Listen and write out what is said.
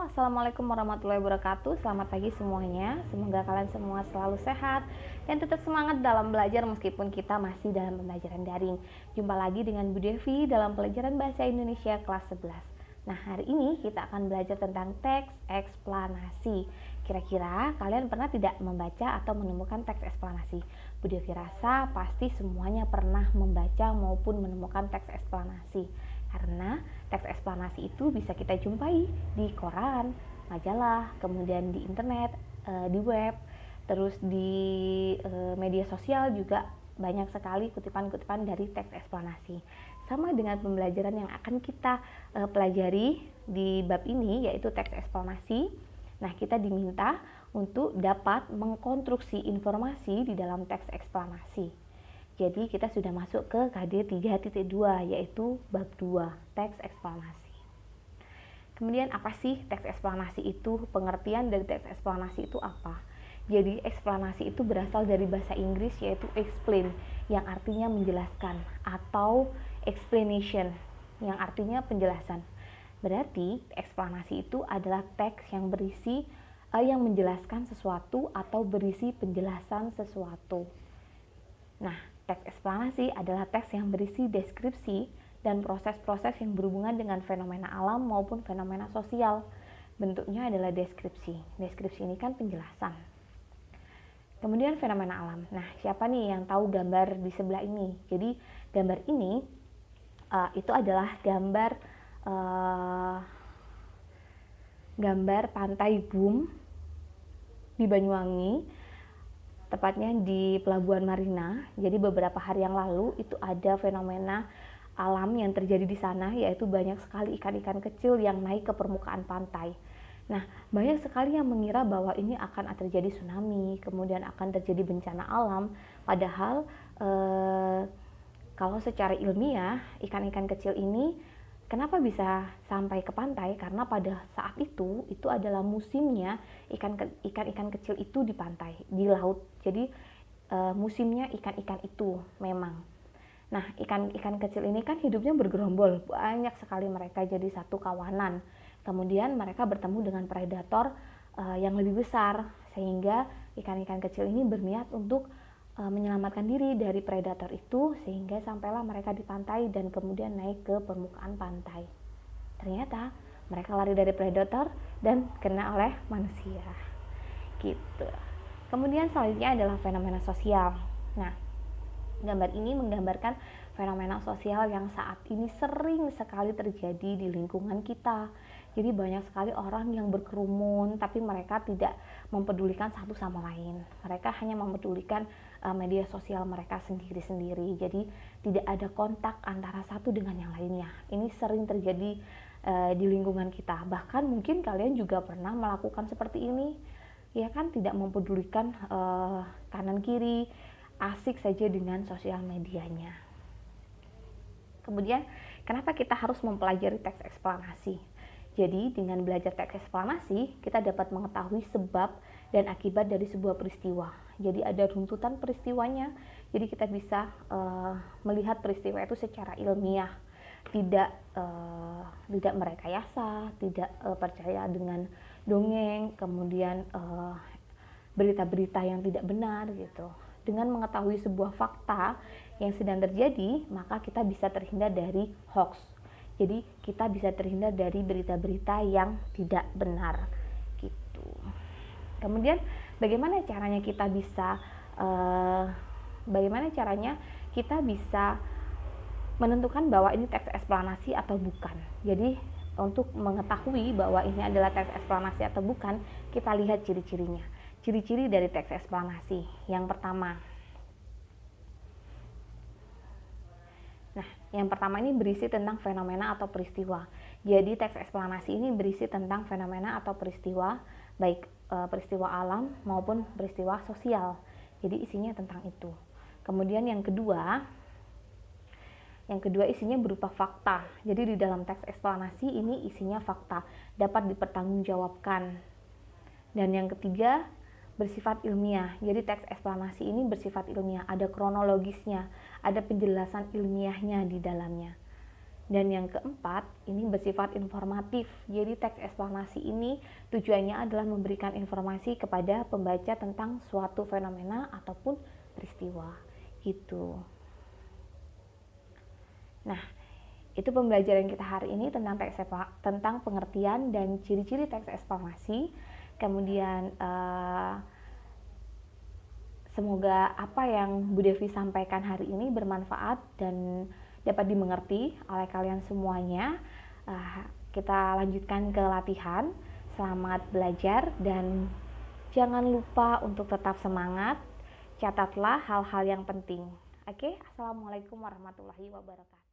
Assalamualaikum warahmatullahi wabarakatuh. Selamat pagi semuanya. Semoga kalian semua selalu sehat dan tetap semangat dalam belajar meskipun kita masih dalam pembelajaran daring. Jumpa lagi dengan Bu Devi dalam pelajaran Bahasa Indonesia kelas 11. Nah, hari ini kita akan belajar tentang teks eksplanasi. Kira-kira kalian pernah tidak membaca atau menemukan teks eksplanasi? Bu Devi rasa pasti semuanya pernah membaca maupun menemukan teks eksplanasi. Karena teks eksplanasi itu bisa kita jumpai di koran, majalah, kemudian di internet, di web, terus di media sosial juga banyak sekali kutipan-kutipan dari teks eksplanasi. Sama dengan pembelajaran yang akan kita pelajari di bab ini, yaitu teks eksplanasi. Nah, kita diminta untuk dapat mengkonstruksi informasi di dalam teks eksplanasi. Jadi kita sudah masuk ke KD 3.2, yaitu bab 2, teks eksplanasi. Kemudian apa sih teks eksplanasi itu? Pengertian dari teks eksplanasi itu apa? Jadi eksplanasi itu berasal dari bahasa Inggris yaitu explain, yang artinya menjelaskan, atau explanation, yang artinya penjelasan. Berarti eksplanasi itu adalah teks yang berisi yang menjelaskan sesuatu atau berisi penjelasan sesuatu. Nah, teks eksplanasi adalah teks yang berisi deskripsi dan proses-proses yang berhubungan dengan fenomena alam maupun fenomena sosial. Bentuknya adalah deskripsi. Deskripsi ini kan penjelasan. Kemudian fenomena alam. Nah, siapa nih yang tahu gambar di sebelah ini? Jadi, gambar ini itu adalah gambar pantai Bum di Banyuwangi, tepatnya di Pelabuhan Marina. Jadi beberapa hari yang lalu itu ada fenomena alam yang terjadi di sana, yaitu banyak sekali ikan-ikan kecil yang naik ke permukaan pantai. Nah, banyak sekali yang mengira bahwa ini akan terjadi tsunami, kemudian akan terjadi bencana alam. Padahal kalau secara ilmiah, ikan-ikan kecil ini kenapa bisa sampai ke pantai? Karena pada saat itu adalah musimnya ikan-ikan kecil itu di pantai, di laut. Jadi musimnya ikan-ikan itu memang. Nah, ikan-ikan kecil ini kan hidupnya bergerombol, banyak sekali mereka jadi satu kawanan. Kemudian mereka bertemu dengan predator yang lebih besar, sehingga ikan-ikan kecil ini berniat untuk menyelamatkan diri dari predator itu, sehingga sampailah mereka di pantai dan kemudian naik ke permukaan pantai. Ternyata mereka lari dari predator dan kena oleh manusia. Gitu. Kemudian selanjutnya adalah fenomena sosial. Nah, gambar ini menggambarkan fenomena sosial yang saat ini sering sekali terjadi di lingkungan kita. Jadi banyak sekali orang yang berkerumun, tapi mereka tidak mempedulikan satu sama lain. Mereka hanya mempedulikan media sosial mereka sendiri-sendiri. Jadi tidak ada kontak antara satu dengan yang lainnya. Ini sering terjadi di lingkungan kita. Bahkan mungkin kalian juga pernah melakukan seperti ini. Ya kan, tidak mempedulikan kanan kiri, asik saja dengan sosial medianya. Kemudian, kenapa kita harus mempelajari teks eksplanasi? Jadi, dengan belajar teks eksplanasi, kita dapat mengetahui sebab dan akibat dari sebuah peristiwa. Jadi, ada runtutan peristiwanya. Jadi, kita bisa melihat peristiwa itu secara ilmiah, tidak merekayasa, tidak percaya dengan dongeng, kemudian berita-berita yang tidak benar gitu. Dengan mengetahui sebuah fakta yang sedang terjadi, maka kita bisa terhindar dari hoax. Jadi kita bisa terhindar dari berita-berita yang tidak benar gitu. Kemudian bagaimana caranya kita bisa menentukan bahwa ini teks eksplanasi atau bukan. Jadi untuk mengetahui bahwa ini adalah teks eksplanasi atau bukan, kita lihat ciri-cirinya. Ciri-ciri dari teks eksplanasi. Yang pertama. Nah, yang pertama ini berisi tentang fenomena atau peristiwa. Jadi teks eksplanasi ini berisi tentang fenomena atau peristiwa, baik peristiwa alam maupun peristiwa sosial. Jadi isinya tentang itu. Kemudian yang kedua isinya berupa fakta. Jadi di dalam teks eksplanasi ini isinya fakta, dapat dipertanggungjawabkan. Dan yang ketiga, bersifat ilmiah. Jadi teks eksplanasi ini bersifat ilmiah, ada kronologisnya, ada penjelasan ilmiahnya di dalamnya. Dan yang keempat, ini bersifat informatif. Jadi teks eksplanasi ini tujuannya adalah memberikan informasi kepada pembaca tentang suatu fenomena ataupun peristiwa. Gitu. Nah, itu pembelajaran kita hari ini tentang pengertian dan ciri-ciri teks eksplanasi. Kemudian semoga apa yang Bu Devi sampaikan hari ini bermanfaat dan dapat dimengerti oleh kalian semuanya. Kita lanjutkan ke latihan. Selamat belajar dan jangan lupa untuk tetap semangat. Catatlah hal-hal yang penting. Oke, Assalamualaikum warahmatullahi wabarakatuh.